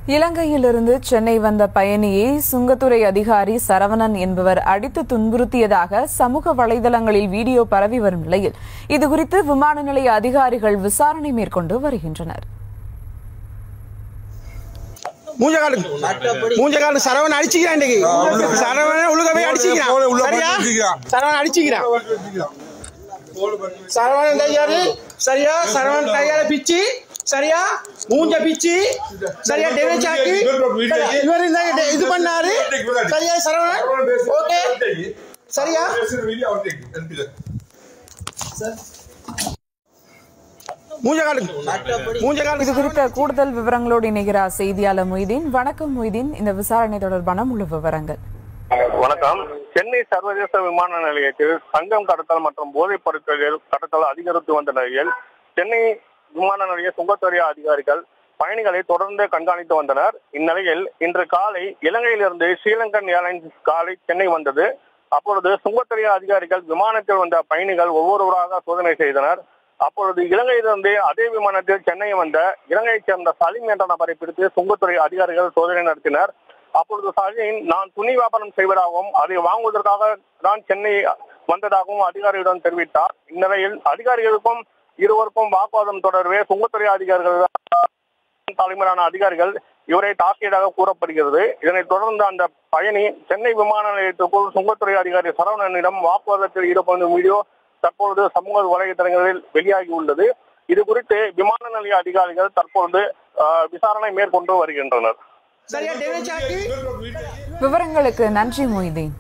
இலங்கையிலிருந்து சென்னை வந்த பயணியை சுங்கத்துறை அதிகாரி சரவணன் என்பவர் அடித்து துன்புறுத்தியதாக சமூக வலைதளங்களில் வீடியோ பரவி வரும் நிலையில் இதுகுறித்து விமான நிலைய அதிகாரிகள் விசாரணை மேற்கொண்டு வருகின்றனர். சரவணன் அடிச்சுக்கிறான். சரவணன் உலகமே அடிச்சுக்கிறான். சரவணன் அடிச்சுக்கிறான். சரவணன் கையாரு சரியா? சரவணன் கையால பிச்சு சரியா? மூஞ்ச பிச்சு சரியா? டேமேஜ் ஆக்கி இவர் இது பண்ணாரு சரியா? சரவணன் ஓகே சரியா? இது குறித்த கூடுதல் விவரங்களோடு இணைகிறார் செய்தியாளர் மொய்தீன். வணக்கம் மொய்தீன், இந்த விசாரணை தொடர்பான முழு விவரங்கள். வணக்கம். சென்னை சர்வதேச விமான நிலையத்தில் தங்கம் கடத்தல் மற்றும் போதைப் பொருட்கள் கடத்தல் அதிகரித்து வந்த நிலையில் சென்னை விமான நிலைய சுங்கத்துறை அதிகாரிகள் பயணிகளை தொடர்ந்து கண்காணித்து வந்தனர். இந்நிலையில் இன்று காலை இலங்கையிலிருந்து ஸ்ரீலங்கன் ஏர்லைன்ஸ் காலை சென்னை வந்தது. அப்பொழுது சுங்கத்துறை அதிகாரிகள் விமானத்தில் வந்த பயணிகள் ஒவ்வொருவராக சோதனை செய்தனர். அப்பொழுது இலங்கையிலிருந்து அதே விமானத்தில் சென்னை வந்த இலங்கையைச் சேர்ந்த சலீம் என்ற நபரை பிடித்து சுங்கத்துறை அதிகாரிகள் சோதனை நடத்தினர். அப்பொழுது சலீம், நான் துணி வியாபாரம் செய்வதாகவும் அதை வாங்குவதற்காக தான் சென்னை வந்ததாகவும் அதிகாரிகளிடம் தெரிவித்தார். இந்நிலையில் அதிகாரிகளுக்கும் இருவருக்கும் வாக்குவாதம் தொடர்பே சுங்கத்துறை அதிகாரிகள் தலைமையிலான அதிகாரிகள் இவரை தாக்கியதாக கூறப்படுகிறது. இதனைத் தொடர்ந்து அந்த பயணி சென்னை விமான நிலையத்திற்குள் சுங்கத்துறை அதிகாரி சரவணனிடம் வாக்குவாதத்தில் ஈடுபடும் வீடியோ தற்பொழுது சமூக வலைதளங்களில் வெளியாகி உள்ளது. இது குறித்து விமான நிலைய அதிகாரிகள் தற்பொழுது விசாரணை மேற்கொண்டு வருகின்றனர். விவரங்களுக்கு நன்றி மொய்தீன்.